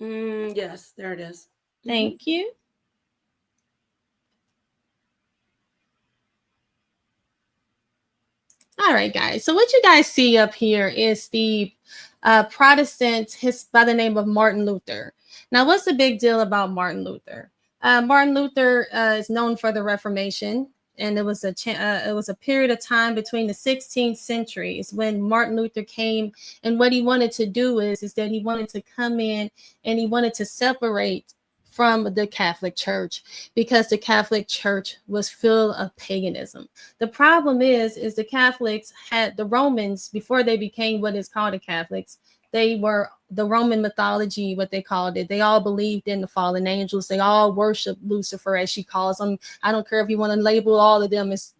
Yes, there it is. Thank you. All right, guys. So what you guys see up here is the Protestant his by the name of Martin Luther. Now, what's the big deal about Martin Luther? Martin Luther is known for the Reformation, and it was a period of time between the 16th centuries when Martin Luther came, and what he wanted to do is that he wanted to come in and he wanted to separate from the Catholic Church because the Catholic Church was full of paganism. The problem is the Catholics had the Romans before they became what is called the Catholics. They were the Roman mythology, what they called it. They all believed in the fallen angels. They all worshiped Lucifer, as she calls him. I don't care if you want to label all of them as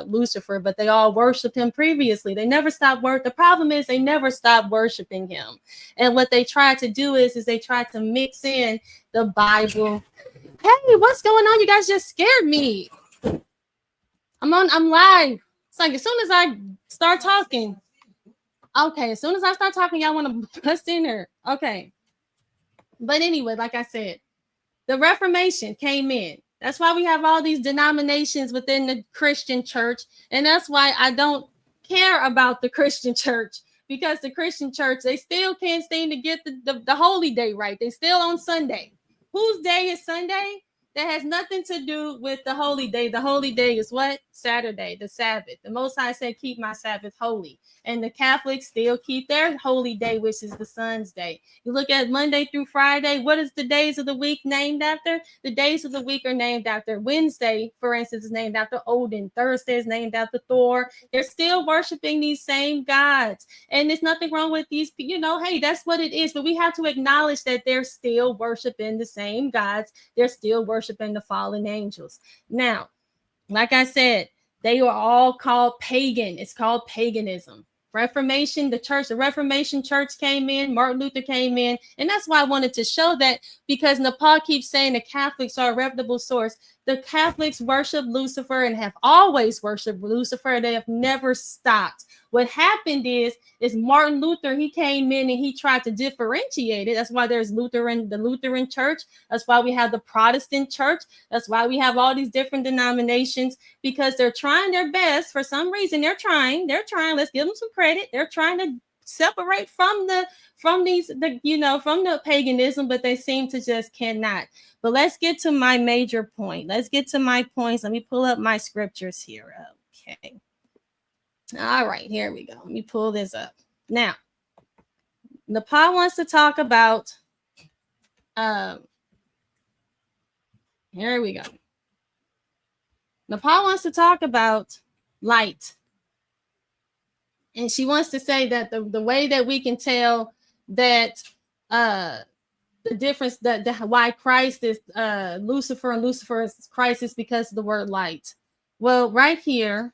Lucifer, but they all worshipped him previously. They never stopped work. The problem is they never stopped worshiping him. And what they tried to do is they tried to mix in the Bible. Hey, what's going on? You guys just scared me. I'm live. It's like as soon as I start talking. Okay, as soon as I start talking, y'all want to bust in her. Okay. But anyway, like I said, the Reformation came in. That's why we have all these denominations within the Christian church. And that's why I don't care about the Christian church. Because the Christian church, they still can't seem to get the holy day right. They still on Sunday. Whose day is Sunday? That has nothing to do with the holy day. The holy day is what? Saturday, the Sabbath. The Most High said, keep my Sabbath holy. And the Catholics still keep their holy day, which is the Sun's day. You look at Monday through Friday, what is the days of the week named after? The days of the week are named after Wednesday, for instance, is named after Odin. Thursday is named after Thor. They're still worshiping these same gods. And there's nothing wrong with these, hey, that's what it is. But we have to acknowledge that they're still worshiping the same gods. They're still worshiping the fallen angels. Now, like I said, they are all called pagan. It's called paganism. Reformation, the Reformation church came in, Martin Luther came in, and that's why I wanted to show that, because Nepal keeps saying the Catholics are a reputable source. The Catholics worship Lucifer and have always worshiped Lucifer. They have never stopped. What happened is Martin Luther, he came in and he tried to differentiate it. That's why there's the Lutheran church. That's why we have the Protestant church. That's why we have all these different denominations, because they're trying their best. For some reason, they're trying. Let's give them some credit. They're trying to separate from the paganism, but they seem to just cannot. But let's get to my major point. Let's get to my points. Let me pull up my scriptures here. Okay. All right, here we go. Let me pull this up. Now, Nepal wants to talk about, here we go. Nepal wants to talk about light. And she wants to say that the way that we can tell that the difference, that why Christ is Lucifer and Lucifer is Christ, is because of the word light. Well, right here,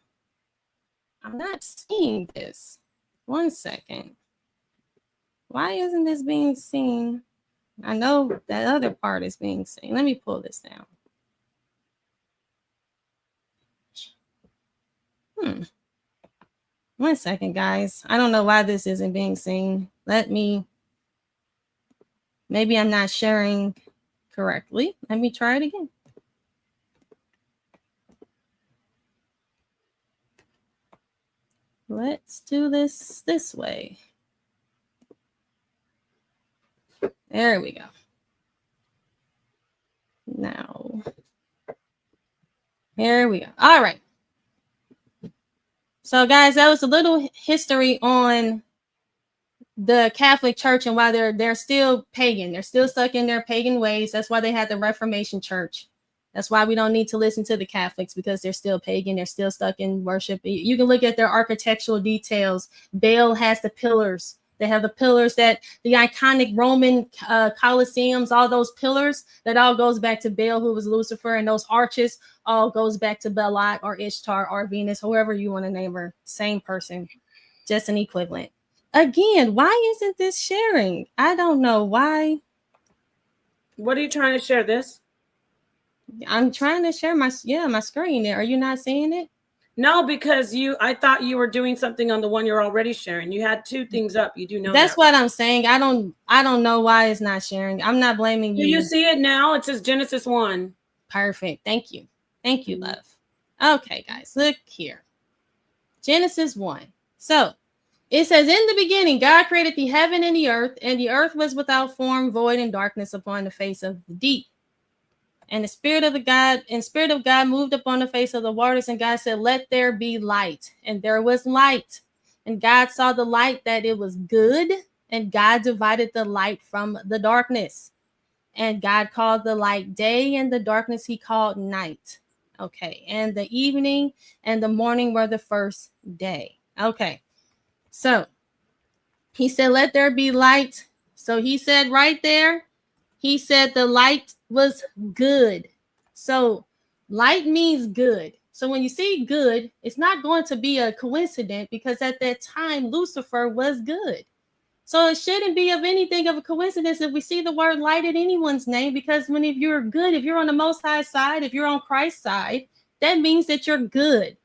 I'm not seeing this. One second. Why isn't this being seen? I know that other part is being seen. Let me pull this down. One second, guys. I don't know why this isn't being seen. Maybe I'm not sharing correctly. Let me try it again. Let's do this way. There we go. Now, here we go. All right. So, guys, that was a little history on the Catholic Church and why they're still pagan. They're still stuck in their pagan ways. That's why they had the Reformation Church. That's why we don't need to listen to the Catholics, because they're still pagan. They're still stuck in worship. You can look at their architectural details. Baal has the pillars. They have the pillars, that the iconic Roman Colosseums, all those pillars, that all goes back to Baal, who was Lucifer, and those arches all goes back to Baalat or Ishtar or Venus, however you want to name her. Same person, just an equivalent. Again, why isn't this sharing? I don't know why. What are you trying to share? This? I'm trying to share my screen there. Are you not seeing it? No, because I thought you were doing something on the one you're already sharing. You had two things up. You do know That's that. what I'm saying. I don't know why it's not sharing. I'm not blaming you. Do you see it now? It says Genesis 1. Perfect. Thank you. Thank you, love. Okay, guys, look here. Genesis 1. So it says, in the beginning, God created the heaven and the earth was without form, void, and darkness upon the face of the deep. And the spirit of God moved upon the face of the waters, and God said, let there be light. And there was light. And God saw the light that it was good, and God divided the light from the darkness. And God called the light day, and the darkness he called night. Okay. And the evening and the morning were the first day. Okay. So he said, let there be light. So he said right there, he said the light was good. So light means good. So when you see good, it's not going to be a coincidence, because at that time, Lucifer was good. So it shouldn't be of anything of a coincidence if we see the word light in anyone's name, because when if you're good, if you're on the Most High side, if you're on Christ's side, that means that you're good.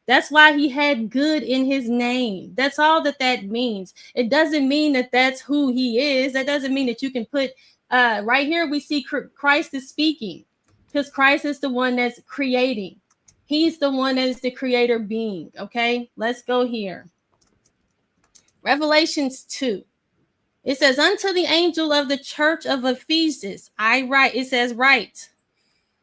That's why he had good in his name. That's all that means. It doesn't mean that that's who he is. That doesn't mean that you can put right here we see Christ is speaking, because Christ is the one that's creating. He's the one that is the creator being. Okay, let's go here. Revelations 2. It says, unto the angel of the church of Ephesus, I write. It says, write.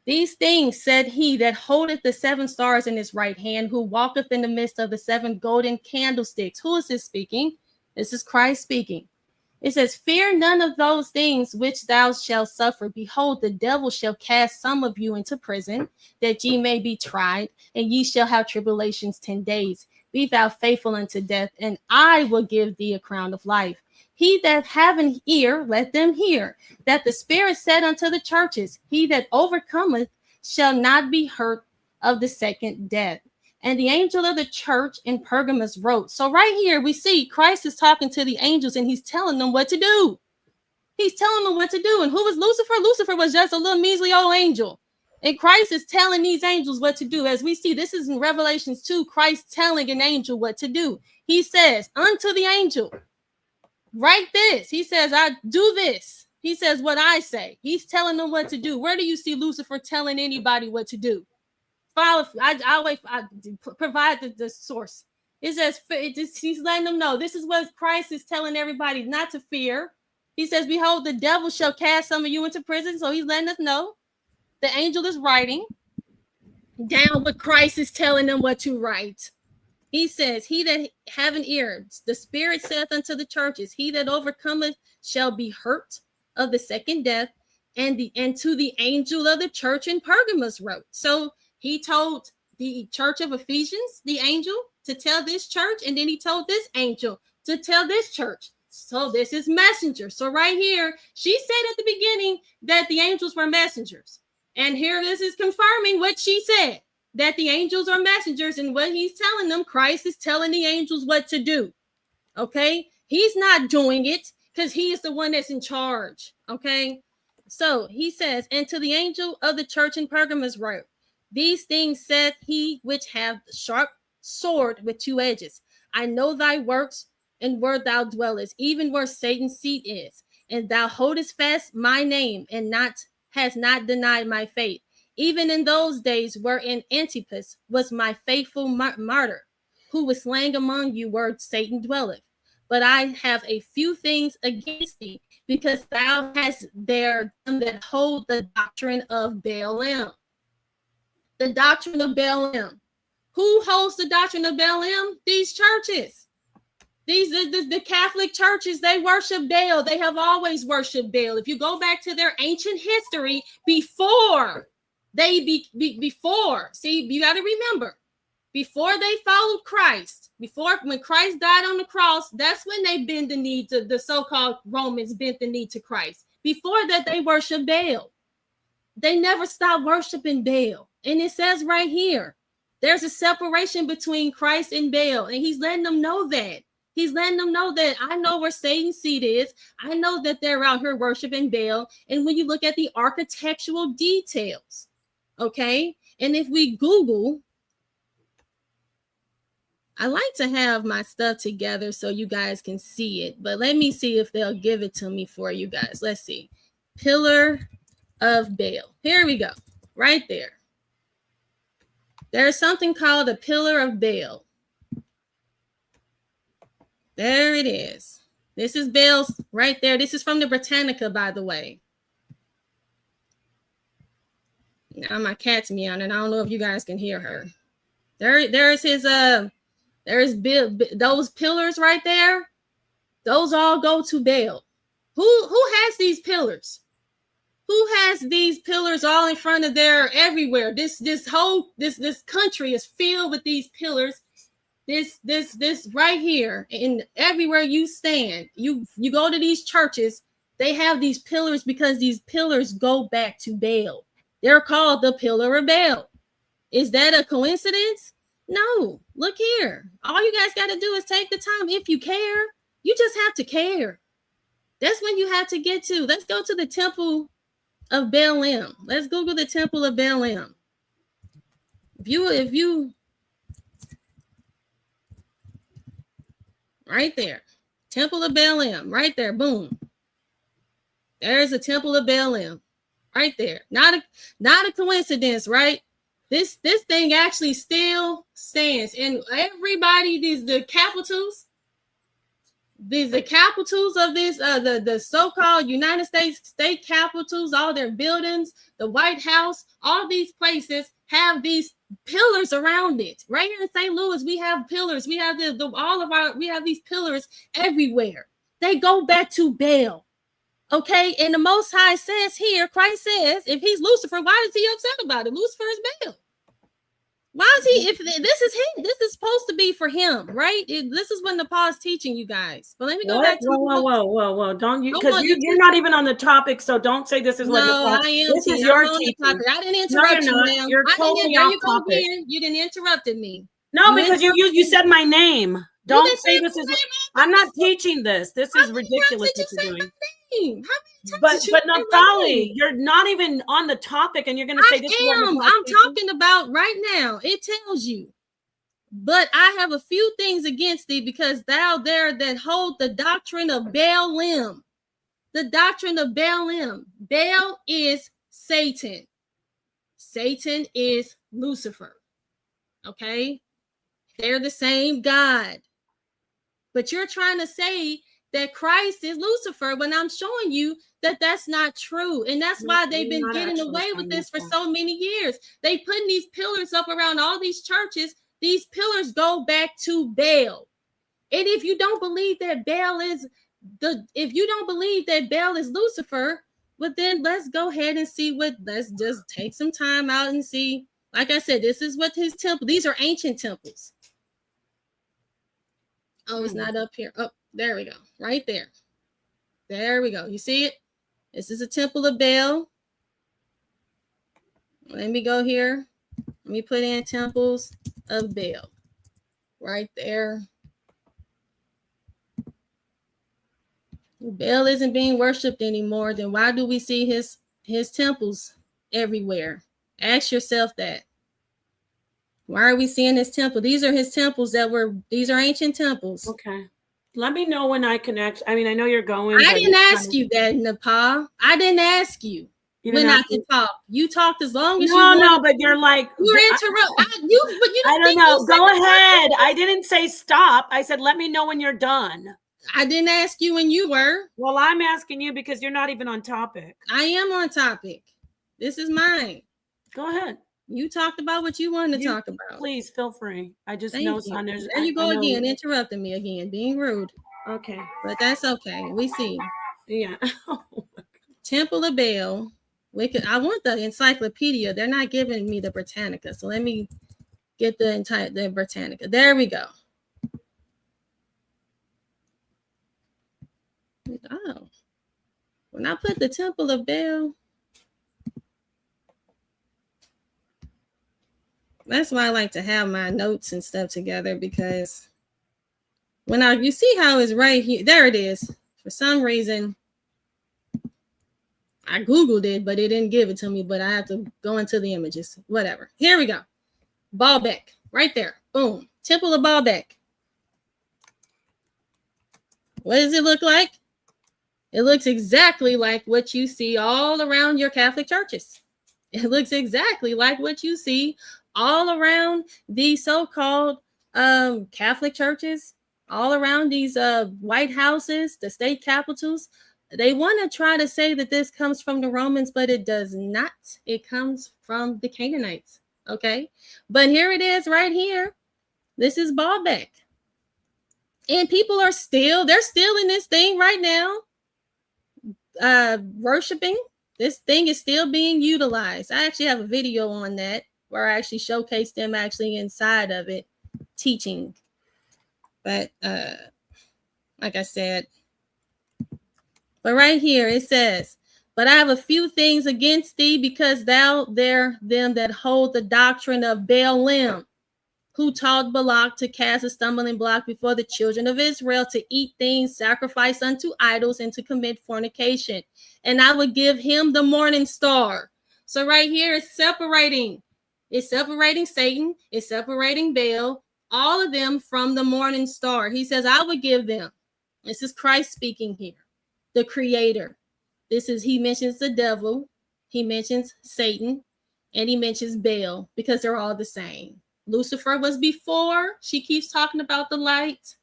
These things said he that holdeth the 7 stars in his right hand, who walketh in the midst of the 7 golden candlesticks. Who is this speaking? This is Christ speaking. It says, fear none of those things which thou shalt suffer. Behold, the devil shall cast some of you into prison, that ye may be tried, and ye shall have tribulations 10 days. Be thou faithful unto death, and I will give thee a crown of life. He that have an ear, let them hear, that the Spirit said unto the churches, he that overcometh shall not be hurt of the second death. And the angel of the church in Pergamos wrote. So right here we see Christ is talking to the angels, and he's telling them what to do. He's telling them what to do. And who was Lucifer? Lucifer was just a little measly old angel. And Christ is telling these angels what to do. As we see, this is in Revelations 2, Christ telling an angel what to do. He says, unto the angel, write this. He says, I do this. He says what I say. He's telling them what to do. Where do you see Lucifer telling anybody what to do? I always provide the source. It says he's letting them know this is what Christ is telling everybody not to fear. He says, behold, the devil shall cast some of you into prison. So he's letting us know. The angel is writing down what Christ is telling them what to write. He says, he that have an ear, the Spirit saith unto the churches, he that overcometh shall be hurt of the second death. And to the angel of the church in Pergamos wrote. So he told the church of Ephesians, the angel, to tell this church, and then he told this angel to tell this church. So this is messenger. So right here, she said at the beginning that the angels were messengers. And here this is confirming what she said, that the angels are messengers, and what he's telling them, Christ is telling the angels what to do. Okay? He's not doing it because he is the one that's in charge. Okay? So he says, and to the angel of the church in Pergamos wrote, these things saith he which hath the sharp sword with 2 edges. I know thy works, and where thou dwellest, even where Satan's seat is, and thou holdest fast my name, and hast not denied my faith, even in those days wherein Antipas was my faithful martyr, who was slain among you where Satan dwelleth. But I have a few things against thee, because thou hast there them that hold the doctrine of Balaam. The doctrine of Balaam. Who holds the doctrine of Balaam? These churches. These the Catholic churches, they worship Baal. They have always worshiped Baal. If you go back to their ancient history, before, see, you got to remember, before they followed Christ, when Christ died on the cross, that's when they bend the knee to the so-called Romans, bent the knee to Christ. Before that, they worshiped Baal. They never stopped worshiping Baal. And it says right here, there's a separation between Christ and Baal, and he's letting them know that. He's letting them know that I know where Satan's seat is. I know that they're out here worshiping Baal. And when you look at the architectural details, okay, and if we Google I like to have my stuff together so you guys can see it, but let me see if they'll give it to me for you guys. Let's see. Pillar of Baal. Here we go. Right there. There's something called a pillar of Baal. There it is. This is Baal's right there. This is from the Britannica, by the way. Now my cat's meowing, and I don't know if you guys can hear her. There's his there's Bill, those pillars right there. Those all go to Baal. Who has these pillars? Who has these pillars all in front of there everywhere? This country is filled with these pillars. This right here, and everywhere you stand, you go to these churches, they have these pillars because these pillars go back to Baal. They're called the Pillar of Baal. Is that a coincidence? No. Look here. All you guys got to do is take the time. If you care, you just have to care. That's when you have to get to. Let's go to the temple of Baalim. Let's Google the temple of Baalim. If you right there, temple of Baalim, right there, boom. There's a temple of Baalim, right there. Not a coincidence, right? This thing actually still stands, and everybody, the capitals of this, the so-called United States state capitals, all their buildings, the White House, all these places have these pillars around it. Right here in St. Louis, we have pillars. We have we have these pillars everywhere. They go back to Baal. Okay, and the Most High says here, Christ says, if he's Lucifer, why is he upset about it? Lucifer is Baal. Why is he? If this is him, this is supposed to be for him, right? This is when the Paul's teaching you guys. But let me go back to whoa! Don't you? Because you're not even on the topic, so don't say this is what. No, I am. This is your teaching. I didn't interrupt you, ma'am. You're totally off topic. You didn't interrupted me. No, because you said my name. Don't say this is. I'm not teaching this. This is ridiculous what you're doing. But Naftali, you're not even on the topic, and you're going to say this. I'm talking about right now. It tells you. But I have a few things against thee, because thou there that hold the doctrine of Baalim. The doctrine of Baalim. Baal is Satan. Satan is Lucifer. Okay? They're the same God. But you're trying to say that Christ is Lucifer when I'm showing you that that's not true. And that's why they've been getting away with this for so many years. They putting these pillars up around all these churches. These pillars go back to Baal. And if you don't believe that Baal is Lucifer, well, then let's go ahead and see let's just take some time out and see. Like I said, this is what his temple, these are ancient temples. Oh, it's not up here. Oh, there we go. Right there. There we go. You see it? This is a temple of Baal. Let me go here. Let me put in temples of Baal. Right there. Baal isn't being worshipped anymore. Then why do we see his temples everywhere? Ask yourself that. Why are we seeing his temple? These are his temples these are ancient temples. Okay. Let me know when I connect. I mean, I know you're going. I didn't ask you that, Nepal. I didn't ask you when I can talk. You talked as long as you wanted. No, but you're like. You were interrupting. I don't know. Go ahead. I didn't say stop. I said, let me know when you're done. I didn't ask you when you were. Well, I'm asking you because you're not even on topic. I am on topic. This is mine. Go ahead. You talked about what you wanted to talk about. Please feel free. I just know, son. There you go again, interrupting me again, being rude. Okay. But that's okay. We see. Yeah. Temple of Baal. I want the encyclopedia. They're not giving me the Britannica. So let me get the Britannica. There we go. Oh. When I put the Temple of Baal, that's why I like to have my notes and stuff together, because you see how it's right here. There it is. For some reason, I Googled it, but it didn't give it to me, but I have to go into the images. Whatever. Here we go. Baalbek. Right there. Boom. Temple of Baalbek. What does it look like? It looks exactly like what you see all around your Catholic churches. It looks exactly like what you see all around these so-called Catholic churches, all around these White Houses, the state capitals. They want to try to say that this comes from the Romans, but it does not. It comes from the Canaanites. Okay. But here it is right here. This is Baalbek. And people are they're still in this thing right now, worshiping. This thing is still being utilized. I actually have a video on that where I actually showcase them actually inside of it teaching. But like I said, but right here it says, but I have a few things against thee, because thou there them that hold the doctrine of Baalim, who taught Balak to cast a stumbling block before the children of Israel, to eat things sacrificed unto idols, and to commit fornication. And I would give him the morning star. So right here it's separating. It's separating Satan. It's separating Baal, all of them from the morning star. He says, I would give them. This is Christ speaking here, the creator. He mentions the devil. He mentions Satan. And he mentions Baal, because they're all the same. Lucifer was before. She keeps talking about the light.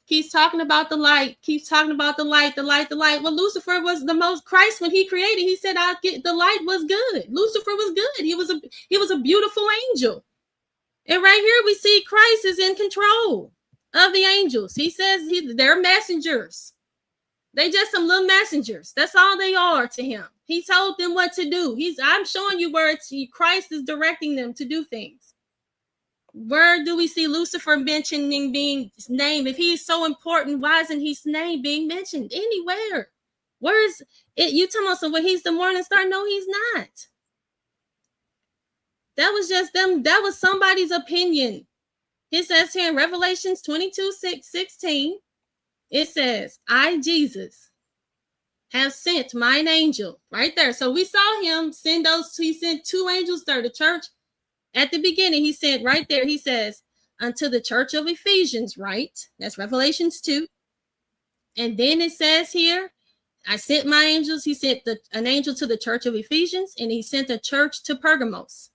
Keeps talking about the light. Keeps talking about the light, the light, the light. Well, Lucifer was the most. Christ, when he created, he said, the light was good. Lucifer was good. He was a beautiful angel. And right here we see Christ is in control of the angels. He says they're messengers. They just some little messengers. That's all they are to him. He told them what to do. I'm showing you where Christ is directing them to do things. Where do we see Lucifer mentioning being his name? If he's so important, why isn't his name being mentioned anywhere? Where is it? You tell me, so when he's the morning star? No, he's not. That was just them. That was somebody's opinion. It says here in Revelations 22:16, it says, I, Jesus, have sent mine angel. Right there. So we saw him send he sent two angels there. The church at the beginning, he said right there, he says, unto the church of Ephesians, right? That's Revelations 2. And then it says here, I sent my angels. He sent an angel to the church of Ephesians, and he sent a church to Pergamos.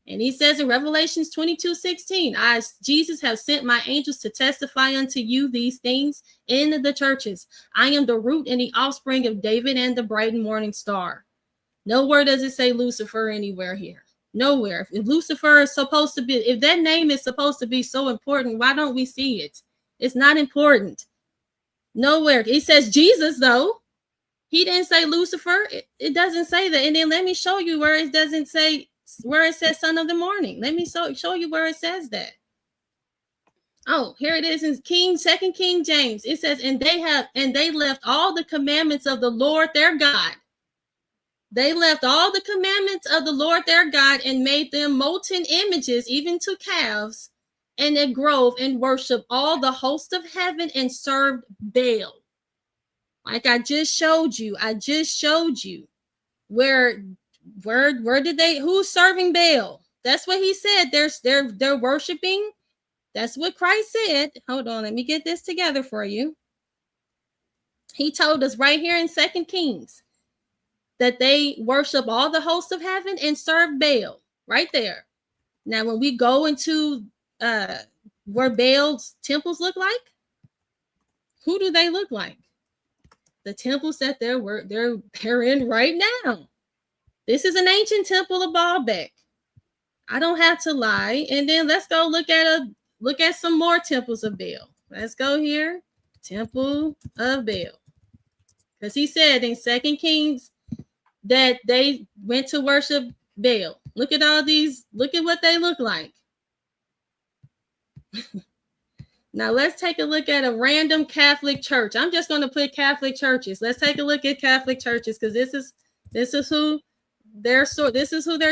And he says in Revelations 22:16, I, Jesus, have sent my angels to testify unto you these things in the churches. I am the root and the offspring of David and the bright and morning star. Nowhere does it say Lucifer anywhere here. Nowhere. If Lucifer is supposed to be, if that name is supposed to be so important, why don't we see it? It's not important. Nowhere. It says Jesus, though. He didn't say Lucifer. It doesn't say that. And then let me show you where it doesn't say, where it says son of the morning. Let me show you where it says that. Oh, here it is in 2 King James. It says, and they left all the commandments of the Lord their God. They left all the commandments of the Lord their God and made them molten images, even to calves, and a grove, and worship all the host of heaven, and served Baal. Like I just showed you. Where did they, who's serving Baal? That's what he said. They're worshiping. That's what Christ said. Hold on, let me get this together for you. He told us right here in 2 Kings that they worship all the hosts of heaven and serve Baal right there. Now, when we go into where Baal's temples look like, who do they look like? The temples that they're in right now. This is an ancient temple of Baalbek. I don't have to lie. And then let's go look at some more temples of Baal. Let's go here. Temple of Baal. Because he said in 2 Kings that they went to worship Baal. Look at all these. Look at what they look like. Now let's take a look at a random Catholic church. I'm just going to put Catholic churches. Let's take a look at Catholic churches, because this is who they're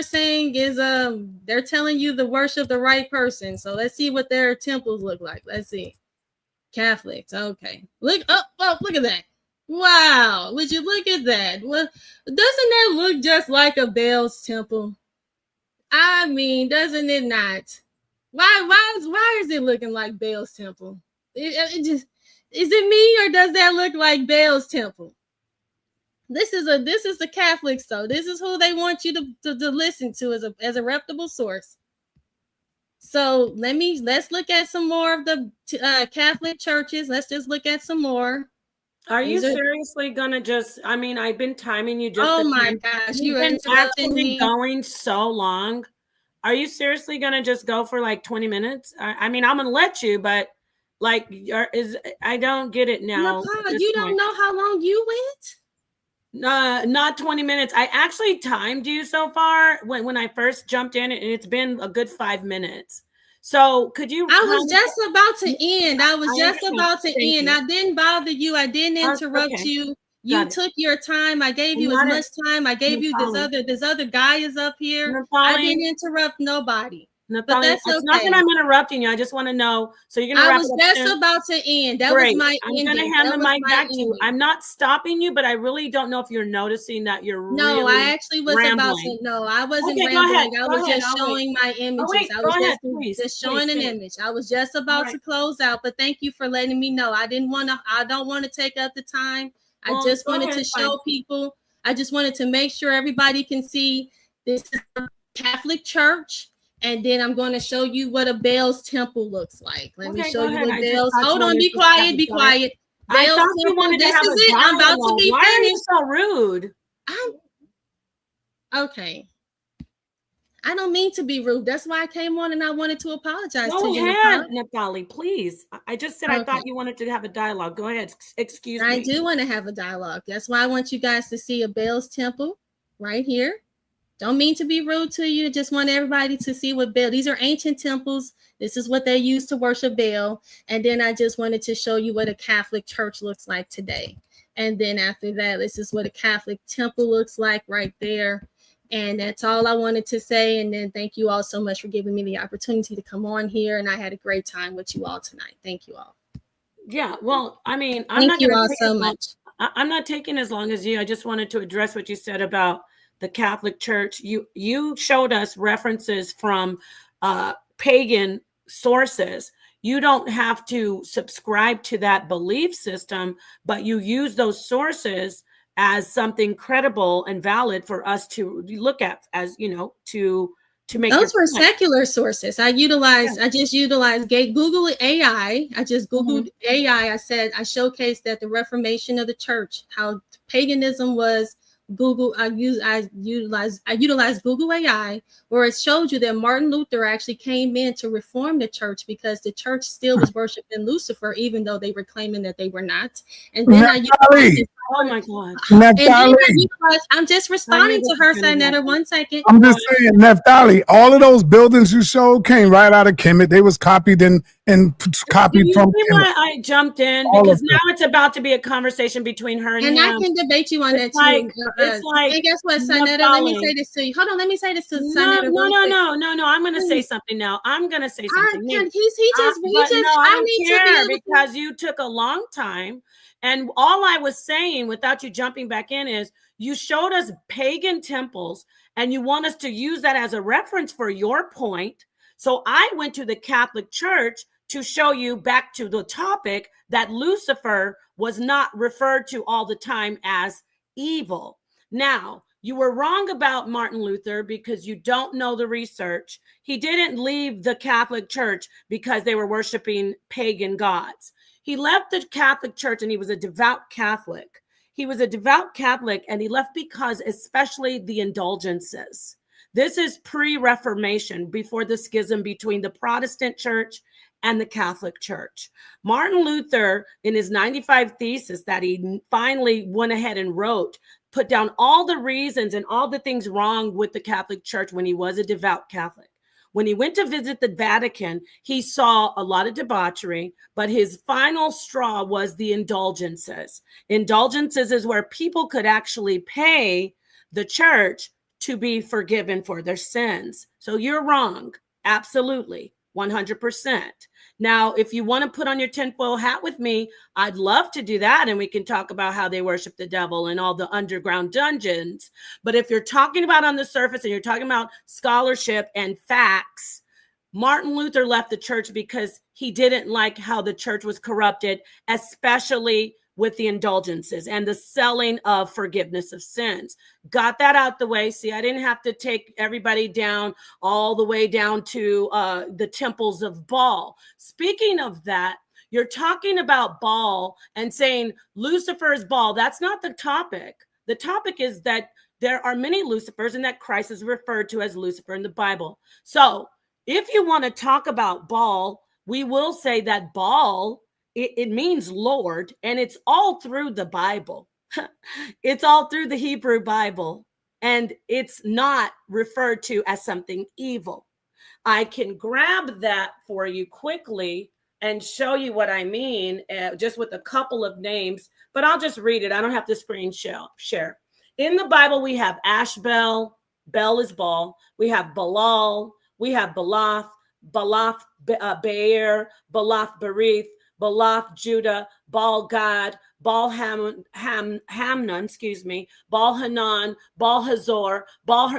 saying is they're telling you to worship the right person. So let's see what their temples look like. Let's see. Catholics. Okay. Look at that. Wow. Would you look at that? Well, doesn't that look just like a Baal's temple? I mean, doesn't it not? Why is it looking like Baal's temple? It just, is it me, or does that look like Baal's temple? This is the Catholics, though. This is who they want you to listen to as a reputable source. So let's look at some more of the Catholic churches. Let's just look at some more. Are you seriously gonna just? I mean, I've been timing you just. Oh my gosh, you've been actually going so long. Are you seriously gonna just go for like 20 minutes? I mean, I'm gonna let you, but like, I don't get it now. You don't know how long you went? Not 20 minutes. I actually timed you so far when I first jumped in, and it's been a good 5 minutes. So could you? I was just about to end. I didn't bother you. I didn't interrupt you. You took your time. I gave you as much time. I gave you this other guy is up here. I didn't interrupt nobody. But that's okay. It's not that I'm interrupting you. I just want to know. So you're gonna. I was just about to end. That was my ending. I'm gonna hand the mic back to you. I'm not stopping you, but I really don't know if you're noticing that you're. No, I actually was about to. No, I wasn't rambling. I was just showing my images. I was just showing an image. I was just about to close out, but thank you for letting me know. I don't want to take up the time. I just wanted to show people. I just wanted to make sure everybody can see this is a Catholic church. And then I'm going to show you what a Baal's temple looks like. Let me show you what Baal's. Hold on, be quiet, be quiet. Baal's temple. This is it. I'm about to be finished. Why are you so rude? Okay. I don't mean to be rude. That's why I came on and I wanted to apologize to you. Go ahead, Nathalie, please. I just said I thought you wanted to have a dialogue. Go ahead. Excuse me. I do want to have a dialogue. That's why I want you guys to see a Baal's temple right here. Don't mean to be rude to you. Just want everybody to see what Baal. These are ancient temples. This is what they used to worship Baal. And then I just wanted to show you what a Catholic church looks like today. And then after that, this is what a Catholic temple looks like right there. And that's all I wanted to say. And then thank you all so much for giving me the opportunity to come on here. And I had a great time with you all tonight. Thank you all. Yeah, well, I mean, thank you all so much. I'm not taking as long as you. I just wanted to address what you said about the Catholic Church. You showed us references from pagan sources. You don't have to subscribe to that belief system, but you use those sources as something credible and valid for us to look at, as you know, to make those were secular sources. I just utilized Google AI. I just Googled AI. I showcased that the Reformation of the church, how paganism was. I utilized Google AI, where it showed you that Martin Luther actually came in to reform the church because the church still was worshiping Lucifer, even though they were claiming that they were not. And then oh my God. I'm just responding to her, Senator. 1 second. I'm just saying, Naphtali, all of those buildings you showed came right out of Kemet. They was copied and copied from Kemet. Why I jumped in? Because now it's about to be a conversation between her and him. I can debate you on that too. And guess what, Senator? Let me say this to you. Hold on, let me say this to Senator. No. I'm going to say something now. I'm going to say something. I need to be because you took a long time. And all I was saying, without you jumping back in, is you showed us pagan temples and you want us to use that as a reference for your point. So I went to the Catholic Church to show you, back to the topic, that Lucifer was not referred to all the time as evil. Now, you were wrong about Martin Luther because you don't know the research. He didn't leave the Catholic Church because they were worshiping pagan gods. He left the Catholic Church and he was a devout Catholic. He was a devout Catholic and he left because especially the indulgences. This is pre-Reformation, before the schism between the Protestant Church and the Catholic Church. Martin Luther, in his 95 Thesis that he finally went ahead and wrote, put down all the reasons and all the things wrong with the Catholic Church when he was a devout Catholic. When he went to visit the Vatican, he saw a lot of debauchery, but his final straw was the indulgences. Indulgences is where people could actually pay the church to be forgiven for their sins. So you're wrong. Absolutely. 100%. Now, if you want to put on your tinfoil hat with me, I'd love to do that. And we can talk about how they worship the devil and all the underground dungeons. But if you're talking about on the surface and you're talking about scholarship and facts, Martin Luther left the church because he didn't like how the church was corrupted, especially with the indulgences and the selling of forgiveness of sins. Got that out the way. See, I didn't have to take everybody down all the way down to the temples of Baal. Speaking of that, you're talking about Baal and saying Lucifer is Baal. That's not the topic. The topic is that there are many Lucifers and that Christ is referred to as Lucifer in the Bible. So if you want to talk about Baal, we will say that Baal, it means Lord, and it's all through the Bible. It's all through the Hebrew Bible, and it's not referred to as something evil. I can grab that for you quickly and show you what I mean, just with a couple of names, but I'll just read it. I don't have to screen share. In the Bible, we have Ashbel, Bel is Baal. We have Balal, we have Balath, Balath Be'er, Balath Berith, Balath Judah, Baal Gad, Baal Hamnon, Baal Hanan, Baal Hazor,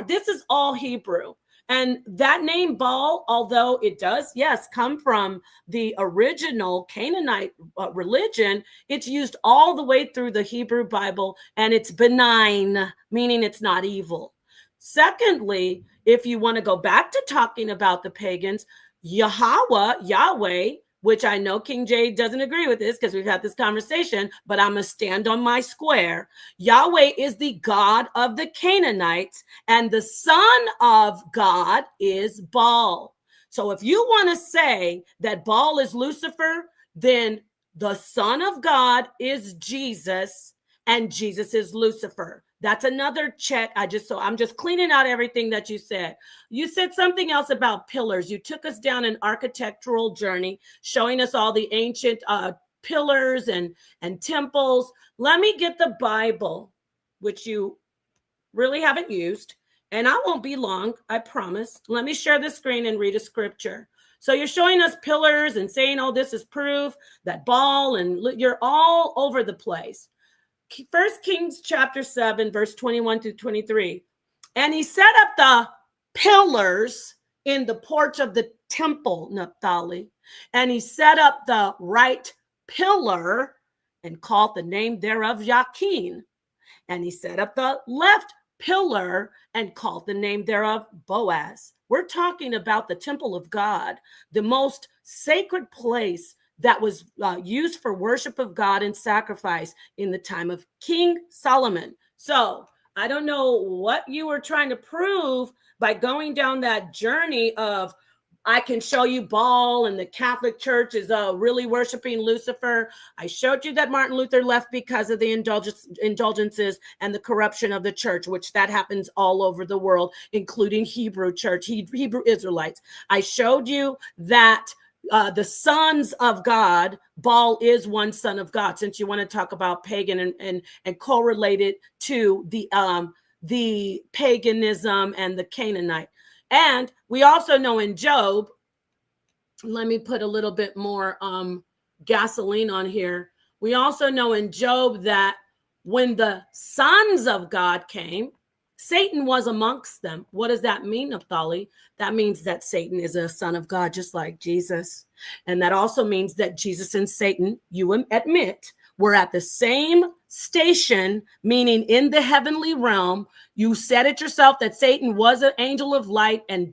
This is all Hebrew. And that name Baal, although it does, yes, come from the original Canaanite religion, it's used all the way through the Hebrew Bible, and it's benign, meaning it's not evil. Secondly, if you want to go back to talking about the pagans, Yahweh, which I know King Jay doesn't agree with this because we've had this conversation, but I'm going to stand on my square. Yahweh is the God of the Canaanites, and the son of God is Baal. So if you want to say that Baal is Lucifer, then the son of God is Jesus, and Jesus is Lucifer. That's another check. I'm just cleaning out everything that you said. You said something else about pillars. You took us down an architectural journey, showing us all the ancient pillars and temples. Let me get the Bible, which you really haven't used, and I won't be long, I promise. Let me share the screen and read a scripture. So you're showing us pillars and saying, oh, this is proof that Baal, and you're all over the place. 1 Kings chapter 7, verse 21 to 23. And he set up the pillars in the porch of the temple, Naphtali. And he set up the right pillar and called the name thereof Yakin. And he set up the left pillar and called the name thereof Boaz. We're talking about the temple of God, the most sacred place that was used for worship of God and sacrifice in the time of King Solomon. So I don't know what you were trying to prove by going down that journey of, I can show you Baal and the Catholic Church is really worshiping Lucifer. I showed you that Martin Luther left because of the indulgences and the corruption of the church, which that happens all over the world, including Hebrew church, Hebrew Israelites. I showed you that the sons of God, Baal is one son of God, since you want to talk about pagan and correlate it to the paganism and the Canaanite. And we also know in Job, let me put a little bit more gasoline on here. We also know in Job that when the sons of God came, Satan was amongst them. What does that mean, Naphtali? That means that Satan is a son of God, just like Jesus. And that also means that Jesus and Satan, you admit, were at the same station, meaning in the heavenly realm. You said it yourself that Satan was an angel of light and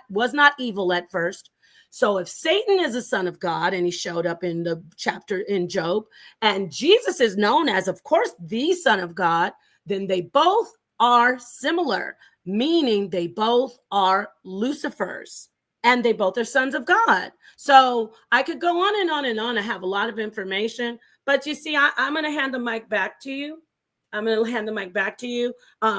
was not evil at first. So if Satan is a son of God, and he showed up in the chapter in Job, and Jesus is known as, of course, the son of God, then they both are similar, meaning they both are Lucifers, and they both are sons of God. So I could go on and on and on. I have a lot of information, but you see, I'm going to hand the mic back to you.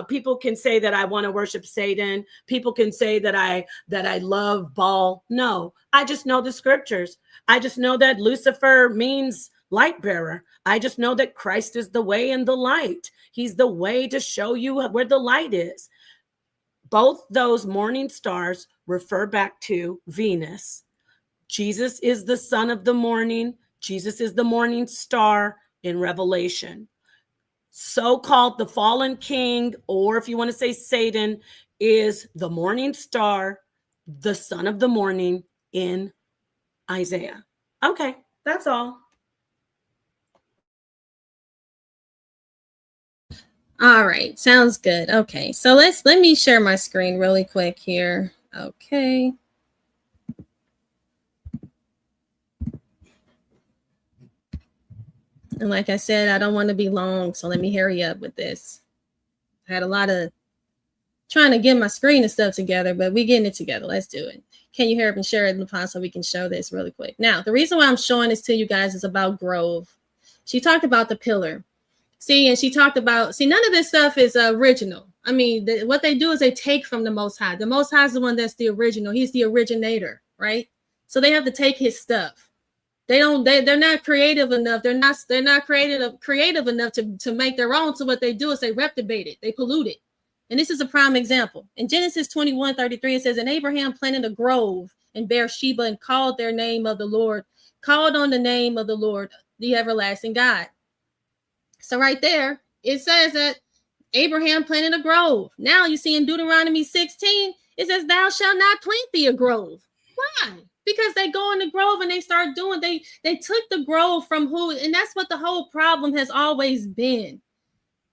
People can say that I want to worship Satan. People can say that I love Baal. No, I just know the scriptures. I just know that Lucifer means light bearer. I just know that Christ is the way and the light. He's the way to show you where the light is. Both those morning stars refer back to Venus. Jesus is the son of the morning. Jesus is the morning star in Revelation. So-called the fallen king, or if you want to say Satan, is the morning star the son of the morning in Isaiah. Okay, that's all. All right, sounds good. Okay, so let me share my screen really quick here. Okay. And like I said, I don't want to be long, so let me hurry up with this. I had a lot of trying to get my screen and stuff together, but we getting it together. Let's do it. Can you hear me? Share it, LaPon, so we can show this really quick. Now, the reason why I'm showing this to you guys is about Grove. She talked about the pillar. See, and she talked about, none of this stuff is original. I mean, what they do is they take from the Most High. The Most High is the one that's the original. He's the originator, right? So they have to take his stuff. They're not creative enough. They're not creative enough to make their own. So what they do is they reprobate it. They pollute it. And this is a prime example. In Genesis 21:33, it says, and Abraham planted a grove in Beersheba and called on the name of the Lord, the everlasting God. So right there, it says that Abraham planted a grove. Now you see in Deuteronomy 16, it says, thou shalt not plant thee a grove. Why? Because they go in the grove and they start doing, they took the grove from who, and that's what the whole problem has always been.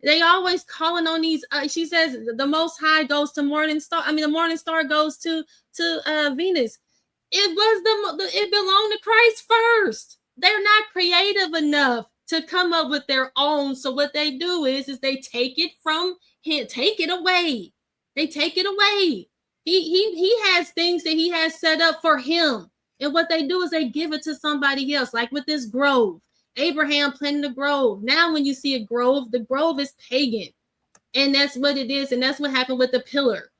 They always calling on these, she says the Most High goes to morning star. I mean, the morning star goes to Venus. It belonged to Christ first. They're not creative enough to come up with their own. So what they do is they take it from him, take it away. They take it away. He has things that he has set up for him. And what they do is they give it to somebody else, like with this grove. Abraham planted a grove. Now when you see a grove, the grove is pagan. And that's what it is. And that's what happened with the pillar.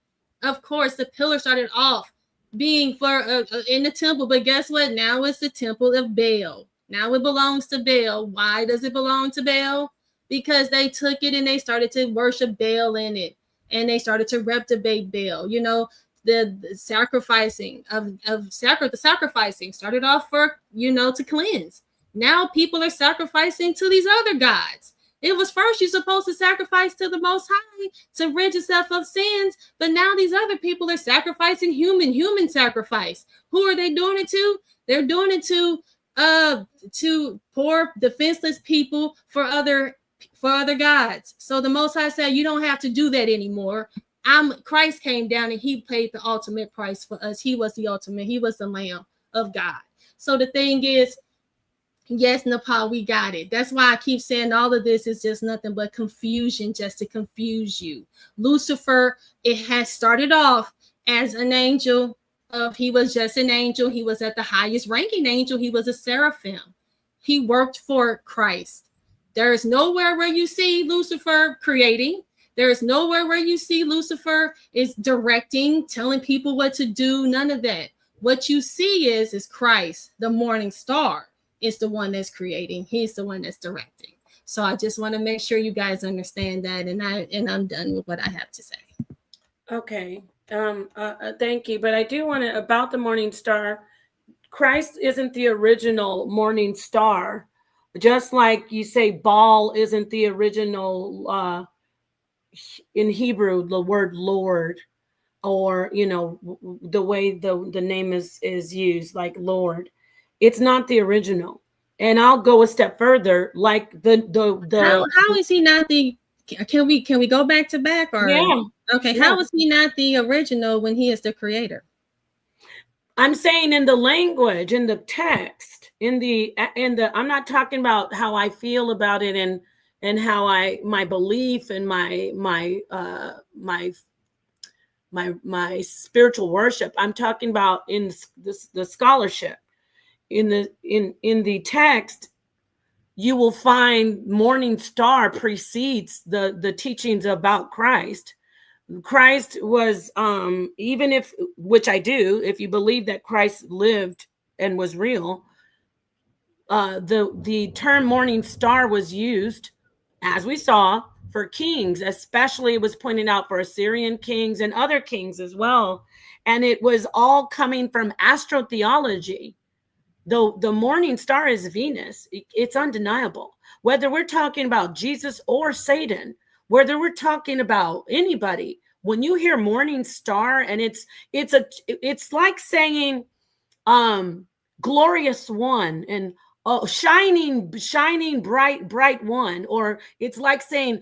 Of course, the pillar started off being for in the temple. But guess what? Now it's the temple of Baal. Now it belongs to Baal. Why does it belong to Baal? Because they took it and they started to worship Baal in it. And they started to reprobate Baal. You know, the sacrificing the sacrificing started off for, to cleanse. Now people are sacrificing to these other gods. It was first you're supposed to sacrifice to the Most High to rid yourself of sins, but now these other people are sacrificing human sacrifice. Who are they doing it to? They're doing it to poor, defenseless people for other gods. So the Most High said, you don't have to do that anymore. Christ came down and he paid the ultimate price for us. He was the ultimate. He was the Lamb of God. So the thing is, yes, Nepal, we got it. That's why I keep saying all of this is just nothing but confusion, just to confuse you. Lucifer, it has started off as an angel. He was just an angel. He was at the highest ranking angel. He was a seraphim. He worked for Christ. There is nowhere where you see Lucifer creating. There is nowhere where you see Lucifer is directing, telling people what to do. None of that. What you see is Christ, the morning star, is the one that's creating. He's the one that's directing. So I just want to make sure you guys understand that. And I'm done with what I have to say. Okay. Thank you. But I do want to, about the morning star, Christ isn't the original morning star. Just like you say, Baal isn't the original, in Hebrew, the word Lord, or, the way the name is used, like Lord. It's not the original. And I'll go a step further, like how is he not the, can we go back to back, or yeah. Okay, yeah. How is he not the original when he is the creator? I'm saying in the language, in the text, in the I'm not talking about how I feel about it and how my belief and my spiritual worship. I'm talking about in the scholarship. In the text, you will find morning star precedes the teachings about Christ. Christ was, even if, which I do, if you believe that Christ lived and was real, the term morning star was used, as we saw, for kings, especially it was pointed out for Assyrian kings and other kings as well. And it was all coming from astrotheology. Though the morning star is Venus, it's undeniable. Whether we're talking about Jesus or Satan, whether we're talking about anybody, when you hear morning star, and it's like saying glorious one, and oh, shining bright one, or it's like saying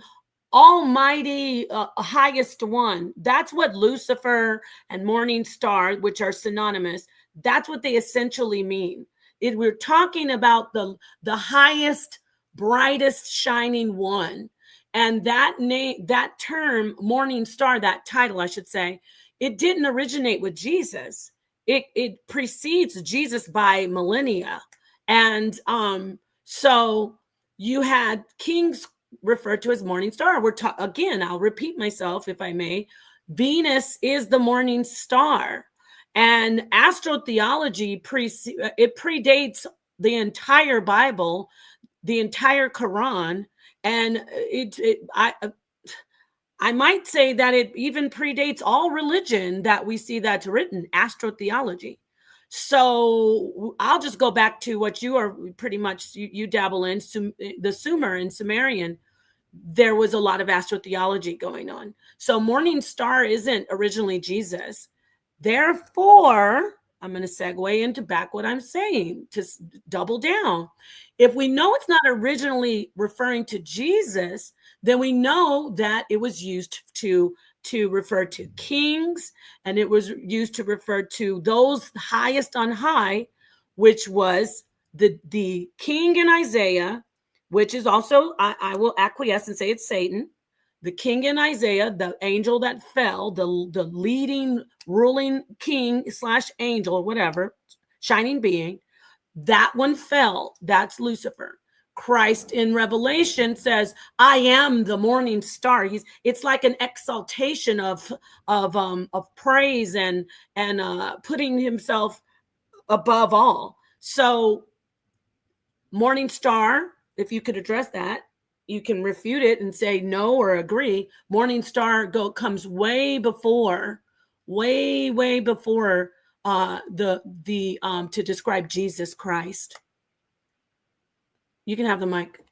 almighty highest one. That's what Lucifer and morning star, which are synonymous, that's what they essentially mean. We're talking about the highest, brightest, shining one. And that name, that term, morning star, that title, I should say, it didn't originate with Jesus. It precedes Jesus by millennia. And so you had kings referred to as morning star. Again, I'll repeat myself if I may. Venus is the morning star. And astrotheology predates the entire Bible, the entire Quran, and I might say that it even predates all religion that we see that's written, astrotheology. So I'll just go back to what you are pretty much, you dabble in, the Sumer and Sumerian. There was a lot of astrotheology going on. So morning star isn't originally Jesus. Therefore, I'm going to segue into back what I'm saying to double down. If we know it's not originally referring to Jesus, then we know that it was used to refer to kings, and it was used to refer to those highest on high, which was the king in Isaiah, which is also, I will acquiesce and say it's Satan. The king in Isaiah, the angel that fell, the leading, ruling king / angel, or whatever, shining being, that one fell. That's Lucifer. Christ in Revelation says, "I am the morning star." It's like an exaltation of praise and putting himself above all. So, morning star, if you could address that, you can refute it and say no or agree. Morning star comes way before to describe Jesus Christ. You can have the mic.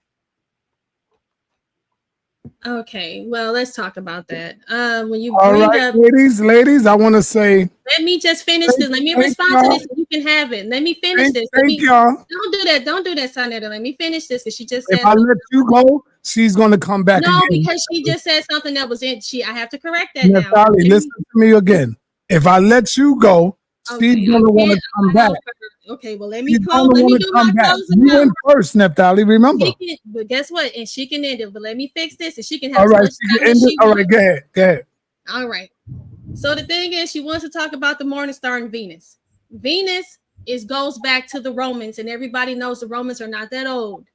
Okay, well, let's talk about that. When you All bring right, up, ladies, I want to say, let me just finish this. Let me respond to this, and you can have it. Let me finish this. Thank y'all. Don't do that, Sonetta. Let me finish this, because she just said. If I let you go, she's going to come back no, again. because she just said something that was in. I have to correct that Miss now. Sally, listen to me again. If I let you go, she's going to want to come back. Okay, well, let me She's close. Let me do my closing. You went first, Nephtali, remember. But guess what? And she can end it. But let me fix this, and she can have all as right, much time as she all wants. right, go ahead. All right. So the thing is, she wants to talk about the morning star and Venus. Venus goes back to the Romans, and everybody knows the Romans are not that old.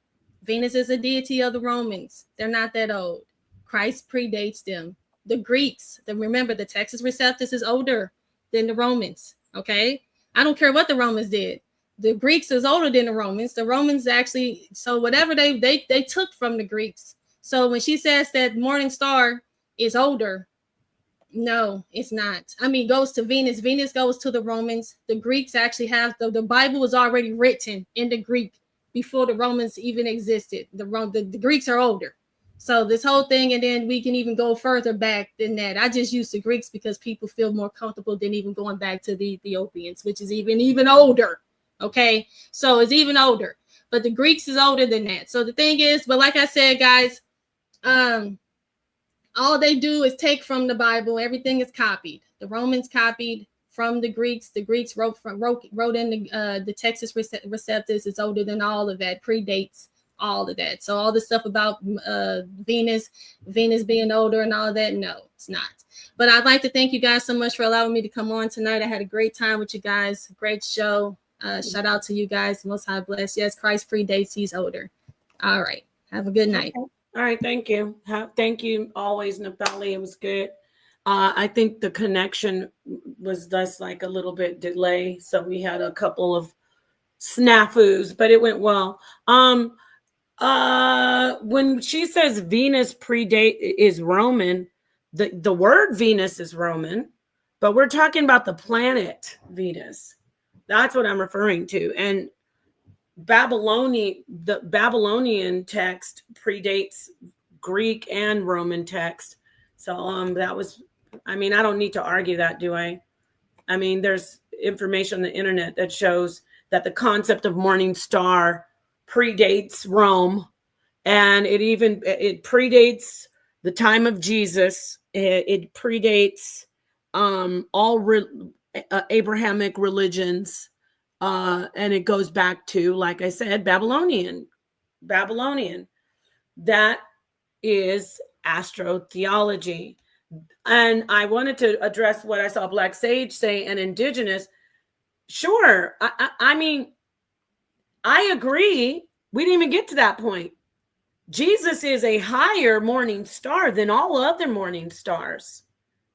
Venus is a deity of the Romans. They're not that old. Christ predates them. The Greeks, remember, the Texas Receptus is older than the Romans. Okay, I don't care what the Romans did. The Greeks is older than the Romans. The Romans actually, so whatever they took from the Greeks. So when she says that morning star is older, no, it's not. I mean, goes to Venus. Venus goes to the Romans. The Greeks actually have the Bible was already written in the Greek before the Romans even existed. The Greeks are older. So this whole thing, and then we can even go further back than that. I just use the Greeks because people feel more comfortable than even going back to the Ethiopians, which is even older. Okay, so it's even older, but the Greeks is older than that. So the thing is, but like I said, guys, all they do is take from the Bible. Everything is copied. The Romans copied from the Greeks. The Greeks wrote in the Texas Receptus. It's older than all of that. Predates all of that. So all the stuff about Venus being older and all of that, no, it's not. But I'd like to thank you guys so much for allowing me to come on tonight. I had a great time with you guys. Great show. Shout out to you guys. Most High bless. Yes, Christ predates. He's older. All right. Have a good night. Okay. All right. Thank you. Thank you always, Nephtali. It was good. I think the connection was just like a little bit delay. So we had a couple of snafus, but it went well. When she says Venus is Roman, the word Venus is Roman, but we're talking about the planet Venus. That's what I'm referring to. And the Babylonian text predates Greek and Roman text. So that was I mean, I don't need to argue that, do I? I mean, there's information on the internet that shows that the concept of morning star predates Rome, and it predates the time of Jesus. It predates Abrahamic religions, and it goes back to, like I said, Babylonian. That is astrotheology. And I wanted to address what I saw Black Sage say and indigenous. Sure. I mean, I agree. We didn't even get to that point. Jesus is a higher morning star than all other morning stars,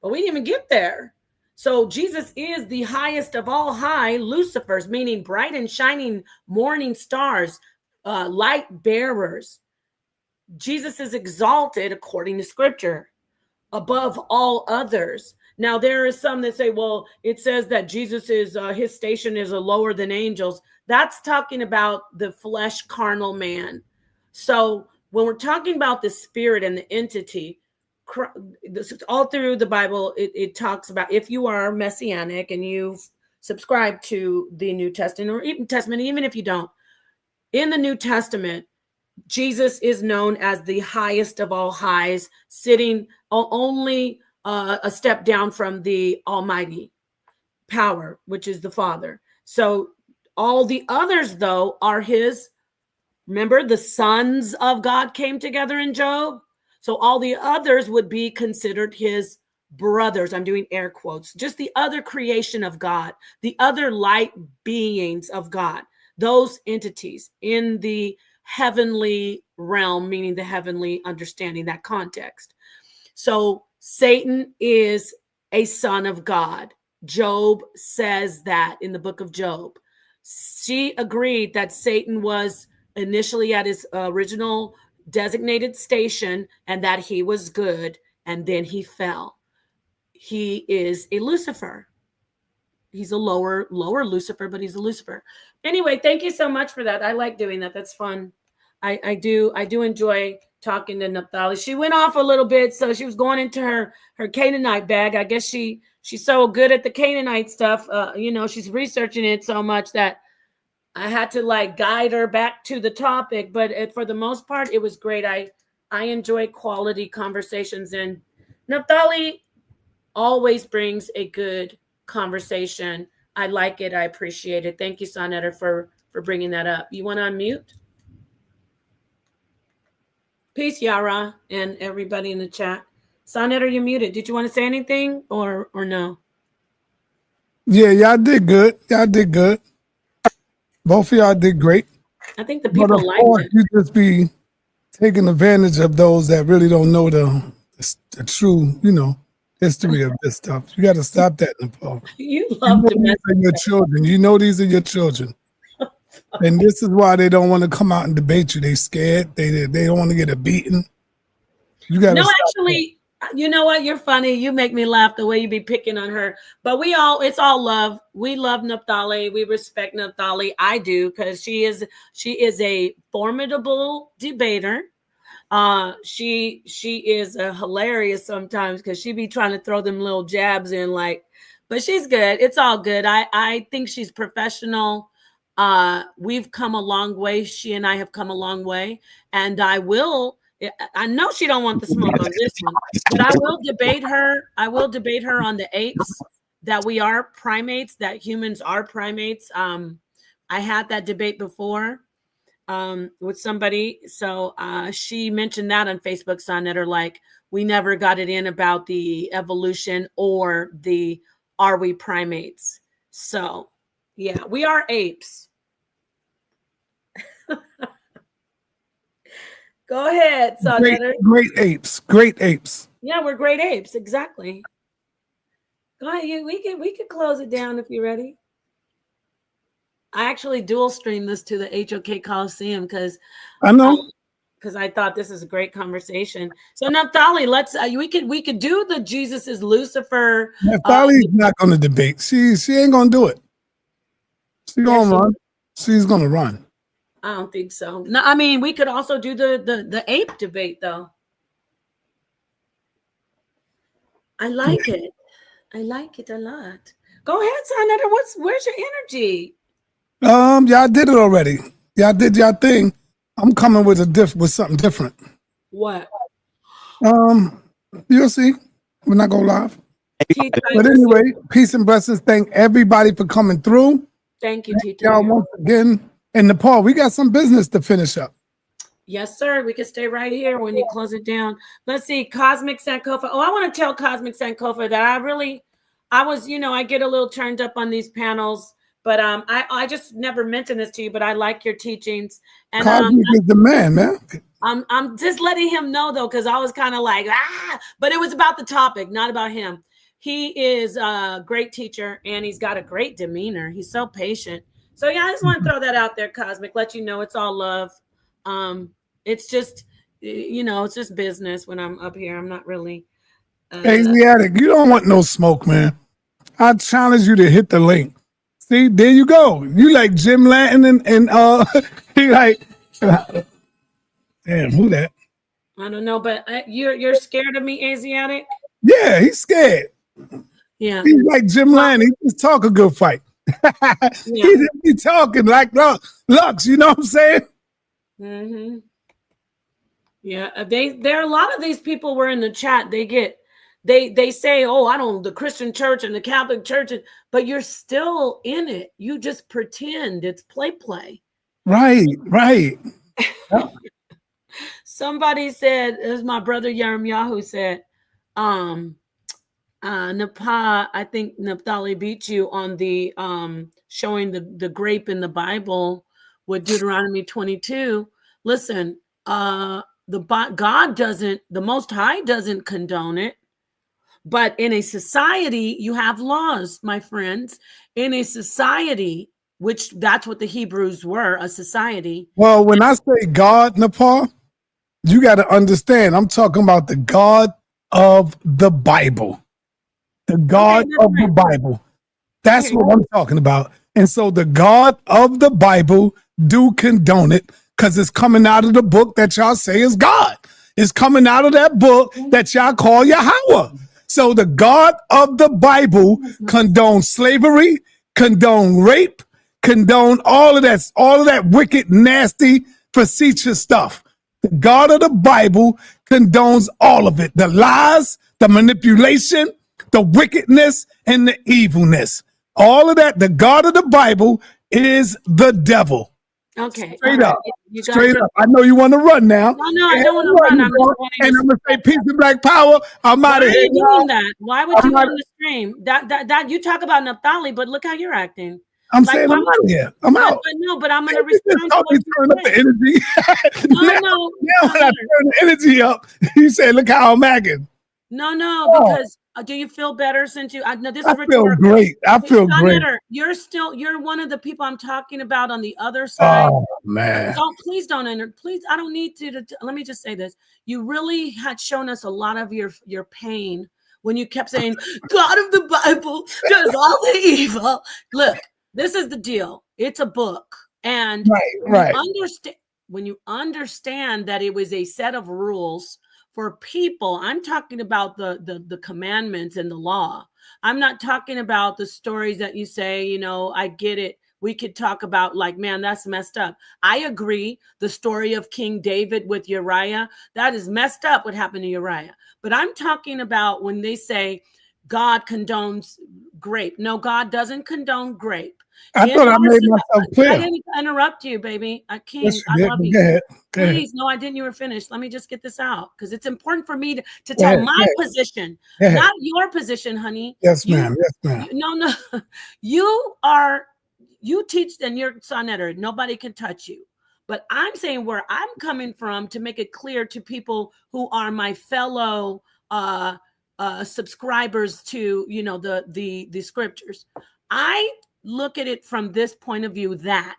but we didn't even get there. So Jesus is the highest of all high Lucifers, meaning bright and shining morning stars, light bearers. Jesus is exalted according to Scripture above all others. Now, there is some that say, well, it says that Jesus is, his station is lower than angels. That's talking about the flesh carnal man. So when we're talking about the spirit and the entity, all through the Bible, it talks about, if you are messianic and you've subscribed to the New Testament or even Testament, even if you don't, in the New Testament, Jesus is known as the highest of all highs, sitting only a step down from the almighty power, which is the Father. So all the others, though, are his. Remember, the sons of God came together in Job. So all the others would be considered his brothers. I'm doing air quotes. Just the other creation of God, the other light beings of God, those entities in the heavenly realm, meaning the heavenly understanding, that context. So Satan is a son of God. Job says that in the book of Job. She agreed that Satan was initially at his original designated station and that he was good, and then he fell. He is a Lucifer. He's a lower Lucifer, but he's a Lucifer. Anyway, thank you so much for that. I like doing that. That's fun. I do enjoy talking to Naphtali. She went off a little bit, so she was going into her Canaanite bag. I guess she's so good at the Canaanite stuff. She's researching it so much that I had to guide her back to the topic. But for the most part, it was great. I enjoy quality conversations, and Naphtali always brings a good conversation. I like it. I appreciate it. Thank you, Sonetter, for bringing that up. You want to unmute? Peace, Yara, and everybody in the chat. Sonetter, you're muted. Did you want to say anything or no? Yeah, y'all did good. Both of y'all did great. I think the people like it. You just be taking advantage of those that really don't know the true, history of this stuff. You got to stop that, Nepal. You love to mess with your children. You know these are your children. And this is why they don't want to come out and debate you. They scared. They don't want to get a beating. You got to stop actually, that. You know what? You're funny. You make me laugh the way you be picking on her. But it's all love. We love Naphtali. We respect Naphtali. I do, because she is a formidable debater. She is hilarious sometimes, because she be trying to throw them little jabs in, but she's good. It's all good. I think she's professional. We've come a long way. She and I have come a long way, and I know she don't want the smoke on this one, but I will debate her. I will debate her on the apes, that we are primates, that humans are primates. I had that debate before with somebody. So she mentioned that on Facebook, Sonetter, we never got it in about the evolution or the are we primates. So yeah, we are apes. Go ahead, Sonetter. Great apes. Yeah, we're great apes. Exactly. Go ahead. We could close it down if you're ready. I actually dual stream this to the HOK Coliseum because I know. Because I thought this is a great conversation. So Naphtali, let's we could do the Jesus is Lucifer. Naphtali's not going to debate. She ain't going to do it. She's going to run. She's going to run. I don't think so. No, I mean, we could also do the ape debate, though. I like it. I like it a lot. Go ahead, Senator. Where's your energy? Y'all did it already. Y'all did your thing. I'm coming with with something different. What? You'll see. We're not going live. Tea But anyway, peace and blessings. Thank everybody for coming through. Thank you, Thank y'all once again. And Nepal, we got some business to finish up. Yes, sir. We can stay right here when you close it down. Let's see. Cosmic Sankofa. Oh, I want to tell Cosmic Sankofa that I was, I get a little turned up on these panels, but I just never mentioned this to you, but I like your teachings. And Cosmic is the man. I'm just letting him know though, because I was kind of like, but it was about the topic, not about him. He is a great teacher and he's got a great demeanor. He's so patient. So yeah, I just want to throw that out there, Cosmic, let you know it's all love. It's just, it's just business when I'm up here. I'm not really. Asiatic, you don't want no smoke, man. I challenge you to hit the link. See, there you go. You like Jim Lanton and he like, damn, who that? I don't know, but you're scared of me, Asiatic? Yeah, he's scared. Yeah. He's like Jim Lanton. He just talk a good fight. He just be talking like Lux, you know what I'm saying? Mm-hmm. Yeah, there are a lot of these people were in the chat. They say, oh, the Christian church and the Catholic church, but you're still in it. You just pretend it's play. Right. Somebody said, it was my brother Yeremyahu said, Napa, I think Naphtali beat you on the showing the grape in the Bible with Deuteronomy 22. Listen, the Most High doesn't condone it, but in a society you have laws, my friends. In a society, which that's what the Hebrews were, a society. Well, when I say God, Nepal, you got to understand, I'm talking about the God of the Bible. The God of the Bible. That's what I'm talking about. And so the God of the Bible do condone it because it's coming out of the book that y'all say is God. It's coming out of that book that y'all call Yahweh. So the God of the Bible condone slavery, condone rape, condone all of that wicked, nasty, facetious stuff. The God of the Bible condones all of it. The lies, the manipulation, the wickedness, and the evilness. All of that, the God of the Bible is the devil. Okay. Straight up. I know you want to run now. No, I don't want to run. I'm going to say peace and black power. I'm out of here. Why are you doing that? Why would you on the stream? That you talk about Naphtali, but look how you're acting. I'm saying I'm out of here. I'm out. But I'm going to respond to what turn up the energy. No. Now when I turn the energy up, you say, look how I'm acting. No, because do you feel better since you? No, this is rhetorical. I feel great. You're one of the people I'm talking about on the other side. Oh man! Please don't enter. Please, I don't need to. Let me just say this: you really had shown us a lot of your pain when you kept saying God of the Bible does all the evil. Look, this is the deal. It's a book, and when you understand that it was a set of rules. For people, I'm talking about the commandments and the law. I'm not talking about the stories that you say, I get it. We could talk about like, man, that's messed up. I agree. The story of King David with Uriah, that is messed up what happened to Uriah. But I'm talking about when they say God condones grape. No, God doesn't condone grape. I thought I made myself clear. I didn't interrupt you, baby. I love you. Go ahead. Please, no, I didn't. You were finished. Let me just get this out because it's important for me to tell my position, not your position, honey. Yes, ma'am. No. You teach and you're sonnetter. Nobody can touch you. But I'm saying where I'm coming from to make it clear to people who are my fellow subscribers to, the scriptures. I look at it from this point of view that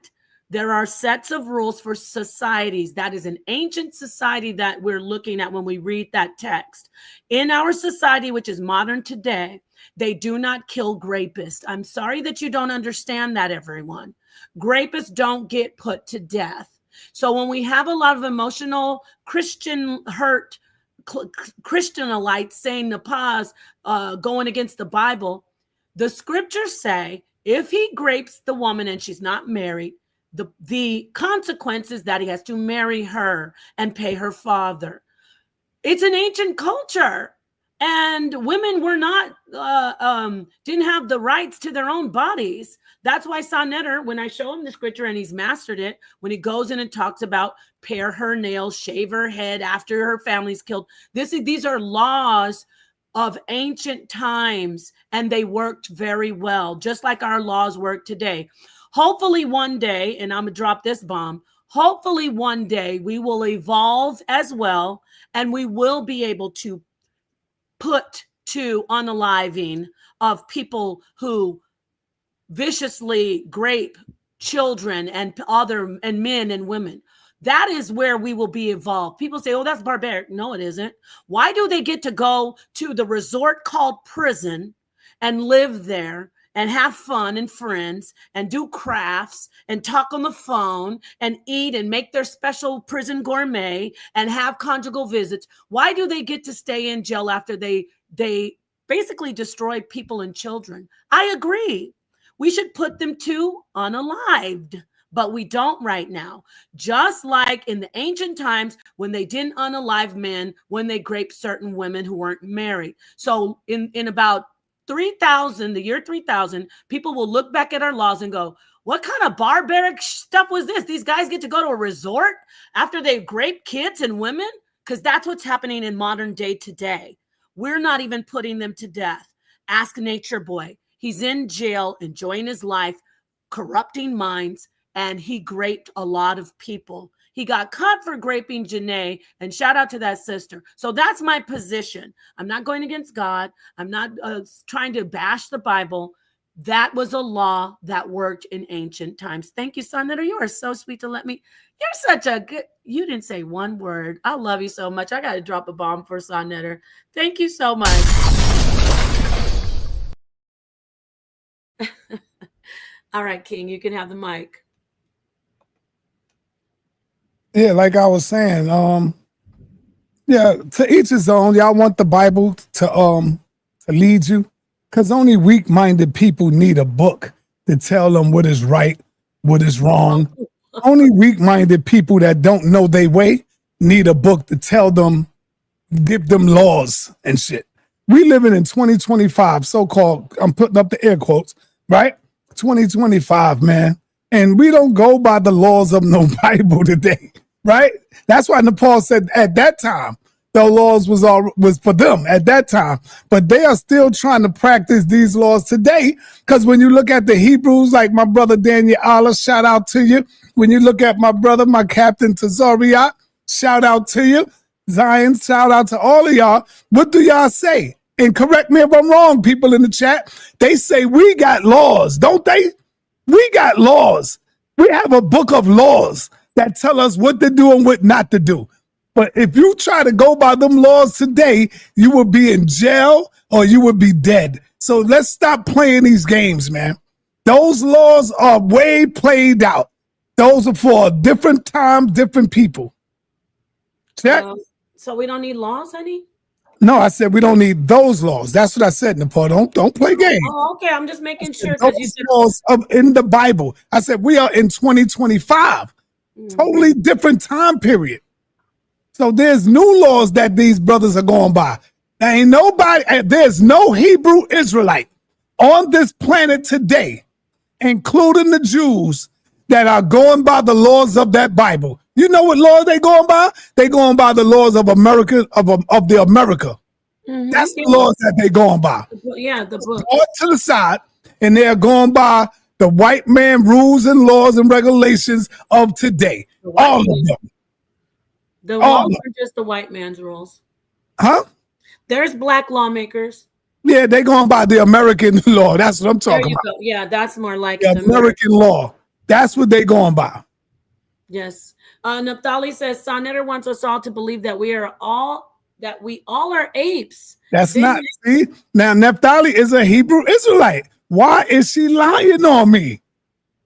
there are sets of rules for societies. That is an ancient society that we're looking at when we read that text. In our society, which is modern today, they do not kill grapists. I'm sorry that you don't understand that, everyone. Grapists don't get put to death. So when we have a lot of emotional Christian hurt Christianites saying Napah's going against the Bible. The scriptures say if he grapes the woman and she's not married, the consequence is that he has to marry her and pay her father. It's an ancient culture. And women were not, didn't have the rights to their own bodies. That's why Sonetter, when I show him the scripture and he's mastered it, when he goes in and talks about pare her nails, shave her head after her family's killed. These are laws of ancient times, and they worked very well, just like our laws work today. Hopefully one day, and I'm gonna drop this bomb, hopefully one day we will evolve as well, and we will be able to put to unaliving of people who viciously grape children and men and women. That is where we will be evolved. People say, oh, that's barbaric. No, it isn't. Why do they get to go to the resort called prison and live there and have fun and friends and do crafts and talk on the phone and eat and make their special prison gourmet and have conjugal visits? Why do they get to stay in jail after they basically destroy people and children? I agree. We should put them to unalived, but we don't right now. Just like in the ancient times when they didn't unalive men when they raped certain women who weren't married. So in about 3000, the year 3000, people will look back at our laws and go, what kind of barbaric stuff was this? These guys get to go to a resort after they rape kids and women? Because that's what's happening in modern day today. We're not even putting them to death. Ask Nature Boy. He's in jail, enjoying his life, corrupting minds, and he raped a lot of people. He got caught for raping Janae, and shout out to that sister. So that's my position. I'm not going against God. I'm not trying to bash the Bible. That was a law that worked in ancient times. Thank you, Sonetter. You are so sweet to let me. You're such a good, you didn't say one word. I love you so much. I got to drop a bomb for Sonetter. Thank you so much. All right, King, you can have the mic. Yeah, like I was saying, yeah, to each his own. Y'all want the Bible to lead you, because only weak-minded people need a book to tell them what is right, what is wrong. Only weak-minded people that don't know their way need a book to tell them, give them laws and shit. We living in 2025, so-called, I'm putting up the air quotes, right? 2025, man. And we don't go by the laws of no Bible today, right? That's why Nepal said at that time, the laws was for them at that time. But they are still trying to practice these laws today. Because when you look at the Hebrews, like my brother Daniel Allah, shout out to you. When you look at my brother, my Captain Tazariot, shout out to you. Zion, shout out to all of y'all. What do y'all say? And correct me if I'm wrong, people in the chat. They say we got laws, don't they? We got laws. We have a book of laws that tell us what to do and what not to do. But if you try to go by them laws today, you will be in jail or you will be dead. So let's stop playing these games, man. Those laws are way played out. Those are for a different time, different people. Check. So we don't need laws, honey? No, I said we don't need those laws. That's what I said, Nepal. Don't play games. Oh, okay. I'm just making sure. Those laws in the Bible. I said we are in 2025. Totally different time period. So there's new laws that these brothers are going by. There ain't nobody, there's no Hebrew Israelite on this planet today, including the Jews, that are going by the laws of that Bible. You know what laws they going by? They going by the laws of America, of the America. That's the laws that they going by. Yeah, the book. To the side, and they're going by the white man rules and laws and regulations of today. All of them. The laws are just the white man's rules. Huh? There's black lawmakers. Yeah, they going by the American law. That's what I'm talking about. Go. Yeah, that's more like the American law. That's what they going by. Yes. Naphtali says Sonetter wants us all to believe that we all are apes. That's not. See, now Naphtali is a Hebrew Israelite. Why is she lying on me?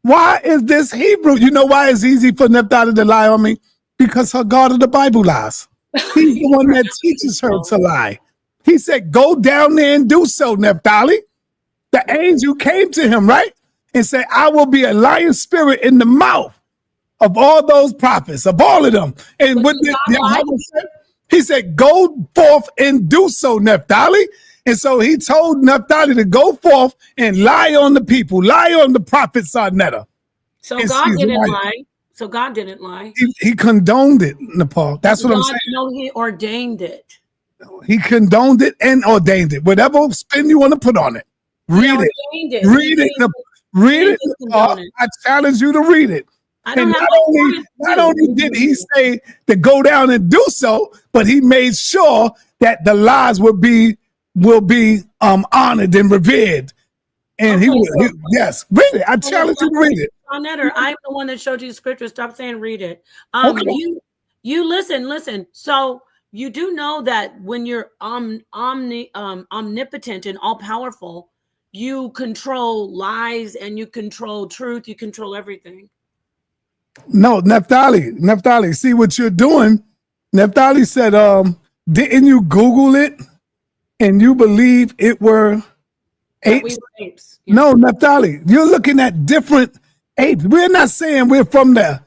Why is this Hebrew? You know why it's easy for Naphtali to lie on me? Because her God of the Bible lies. He's the one that teaches her to lie. He said, go down there and do so, Naphtali. The angel came to him, right? And said, I will be a lion spirit in the mouth of all those prophets, of all of them. And what he said, go forth and do so, Naphtali. And so he told Naphtali to go forth and lie on the people, lie on the prophets Sarnetta. So God didn't lie. So God didn't lie. He condoned it, Nepal. That's what I'm saying. No, he ordained it. He condoned it and ordained it. Whatever spin you want to put on it. Read it. Read it. Read it. I challenge you to read it. And not only did he say to go down and do so, but he made sure that the lies will be honored and revered. And yes, read it. I challenge you to read it. I'm the one that showed you the scripture. Stop saying read it. You listen. So you do know that when you're omnipotent and all powerful, you control lies and you control truth. You control everything. No, Naphtali, see what you're doing. Naphtali said, didn't you Google it and you believe it were apes? We were apes. Yeah. No, Naphtali, you're looking at different apes. We're not saying we're from the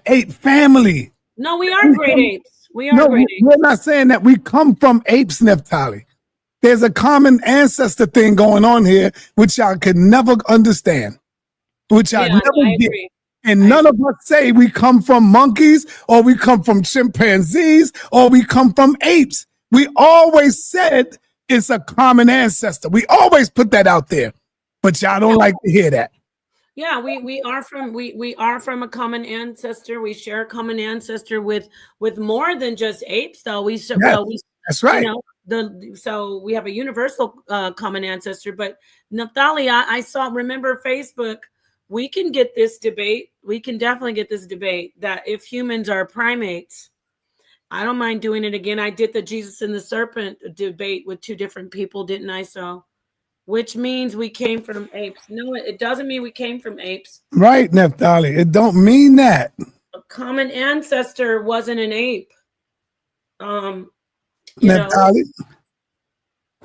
ape family. No, we are great apes. We are great apes. We're not saying that we come from apes, Naphtali. There's a common ancestor thing going on here, which y'all could never understand, which I never get. And none of us say we come from monkeys or we come from chimpanzees or we come from apes. We always said it's a common ancestor. We always put that out there, but y'all don't like to hear that. Yeah, we are from a common ancestor. We share a common ancestor with more than just apes, though. That's right. You know, so we have a universal common ancestor. But Naphtali, remember Facebook. We can get this debate. We can definitely get this debate that if humans are primates, I don't mind doing it again. I did the Jesus and the serpent debate with two different people, didn't I? So, which means we came from apes. No, it doesn't mean we came from apes. Right, Naphtali. It don't mean that. A common ancestor wasn't an ape. Naphtali,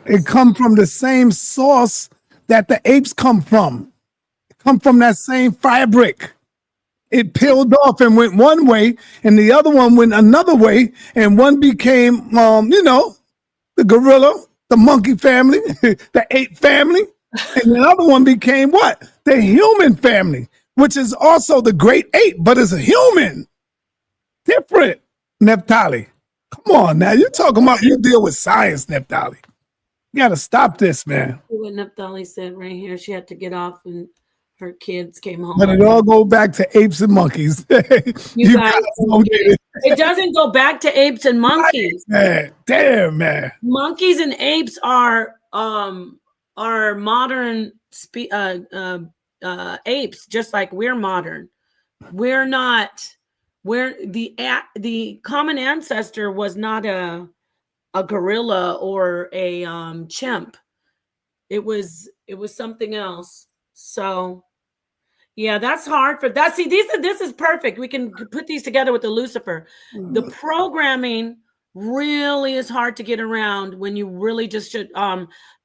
it come from the same source that the apes come from. Come from that same fabric. It peeled off and went one way, and the other one went another way, and one became, the gorilla, the monkey family, the ape family, and the other one became what? The human family, which is also the great ape, but it's a human. Different, Naphtali. Come on now, you're talking about you deal with science, Naphtali. You got to stop this, man. What Naphtali said right here, she had to get off and her kids came home. But it all go back to apes and monkeys. It doesn't go back to apes and monkeys. Man, damn, man. Monkeys and apes are modern apes, just like we're modern. We're not. The common ancestor was not a gorilla or a chimp. It was something else. So. Yeah, that's hard for that. See, this is perfect. We can put these together with the Lucifer. The programming really is hard to get around when you really just should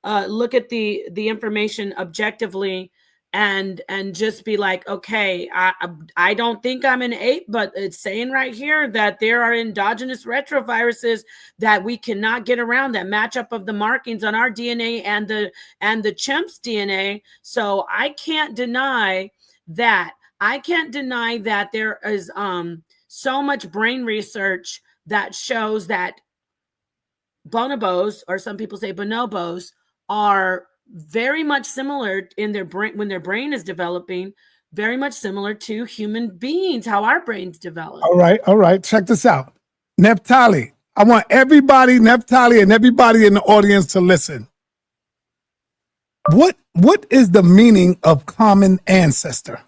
look at the information objectively and just be like, okay, I don't think I'm an ape, but it's saying right here that there are endogenous retroviruses that we cannot get around, that match up of the markings on our DNA and the chimp's DNA. So I can't deny that. I can't deny that there is so much brain research that shows that bonobos, or some people say bonobos, are very much similar in their brain when their brain is developing, very much similar to human beings, how our brains develop. All right. Check this out. Naphtali, I want everybody, Naphtali and everybody in the audience to listen. What is the meaning of common ancestor?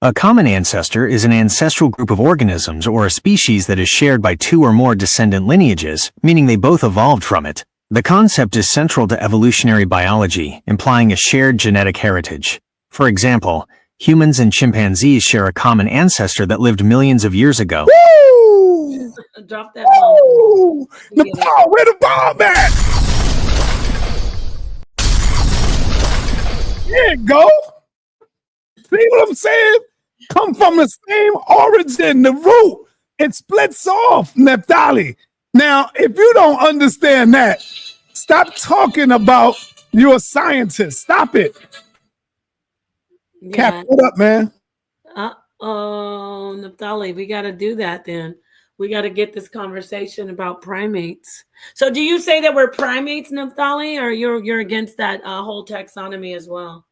A common ancestor is an ancestral group of organisms or a species that is shared by two or more descendant lineages, meaning they both evolved from it. The concept is central to evolutionary biology, implying a shared genetic heritage. For example, humans and chimpanzees share a common ancestor that lived millions of years ago. Woo! Drop that bomb. Woo! Nepal, where the bomb at? There you go. See what I'm saying? Come from the same origin, the root. It splits off, Naphtali. Now, if you don't understand that, stop talking about you're a scientist. Stop it. Yeah. Cap, what up, man? Oh, Naphtali, we got to do that then. We got to get this conversation about primates. So do you say that we're primates, Naphtali, or you're against that whole taxonomy as well?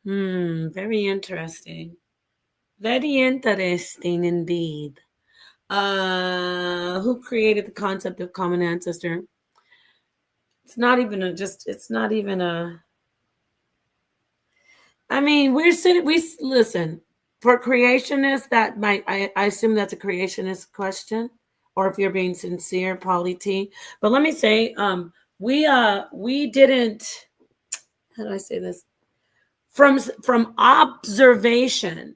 Very interesting. Very interesting indeed. Who created the concept of common ancestor? It's not even I mean, listen, for creationists, that might, I assume that's a creationist question, or if you're being sincere, Polly T. But let me say, we didn't, how do I say this? From observation,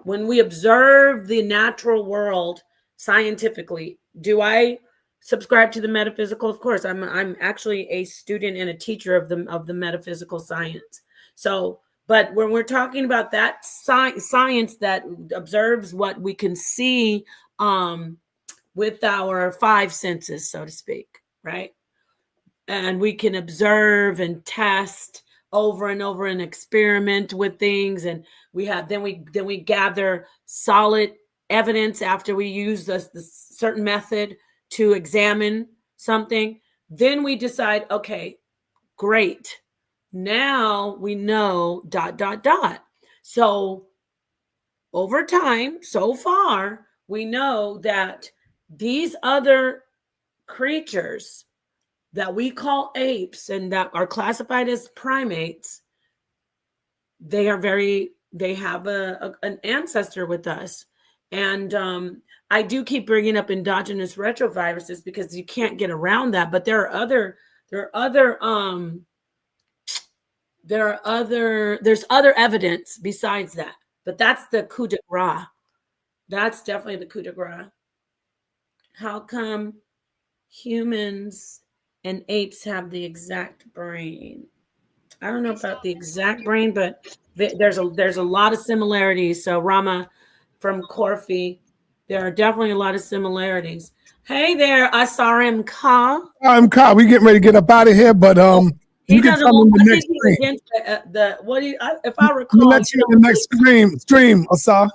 when we observe the natural world scientifically, do I subscribe to the metaphysical? Of course, I'm actually a student and a teacher of the metaphysical science. So, but when we're talking about that science that observes what we can see with our five senses, so to speak, right? And we can observe and test over and over and experiment with things, and then we gather solid evidence after we use this certain method to examine something. Then we decide, okay, great, now we know ... So over time, so far, we know that these other creatures that we call apes and that are classified as primates, they have an ancestor with us. And I do keep bringing up endogenous retroviruses because you can't get around that. But there's other evidence besides that. But that's the coup de grace. That's definitely the coup de grace. How come humans and apes have the exact brain? I don't know about the exact brain, but there's a lot of similarities. So Rama from Corfi, there are definitely a lot of similarities. Hey there, Asarim Ka. Ka, we getting ready to get up out of here, but he you can doesn't come in want. the I next think stream. he's against if I recall. We'll let you in the next stream, Asa.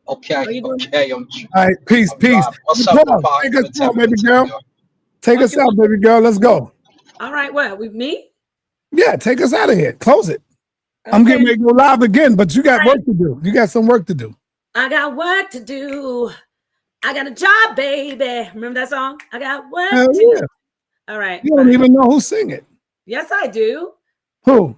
Okay. All right, peace. What's up, Papa? Take us out, baby girl. Take us out, baby girl. Let's go. All right, what, with me? Yeah, take us out of here. Close it. Okay. I'm getting ready to go live again, but you got work to do. You got some work to do. I got work to do. I got a job, baby. Remember that song? I got work to do. All right. You don't even know who sing it. Yes, I do. Who?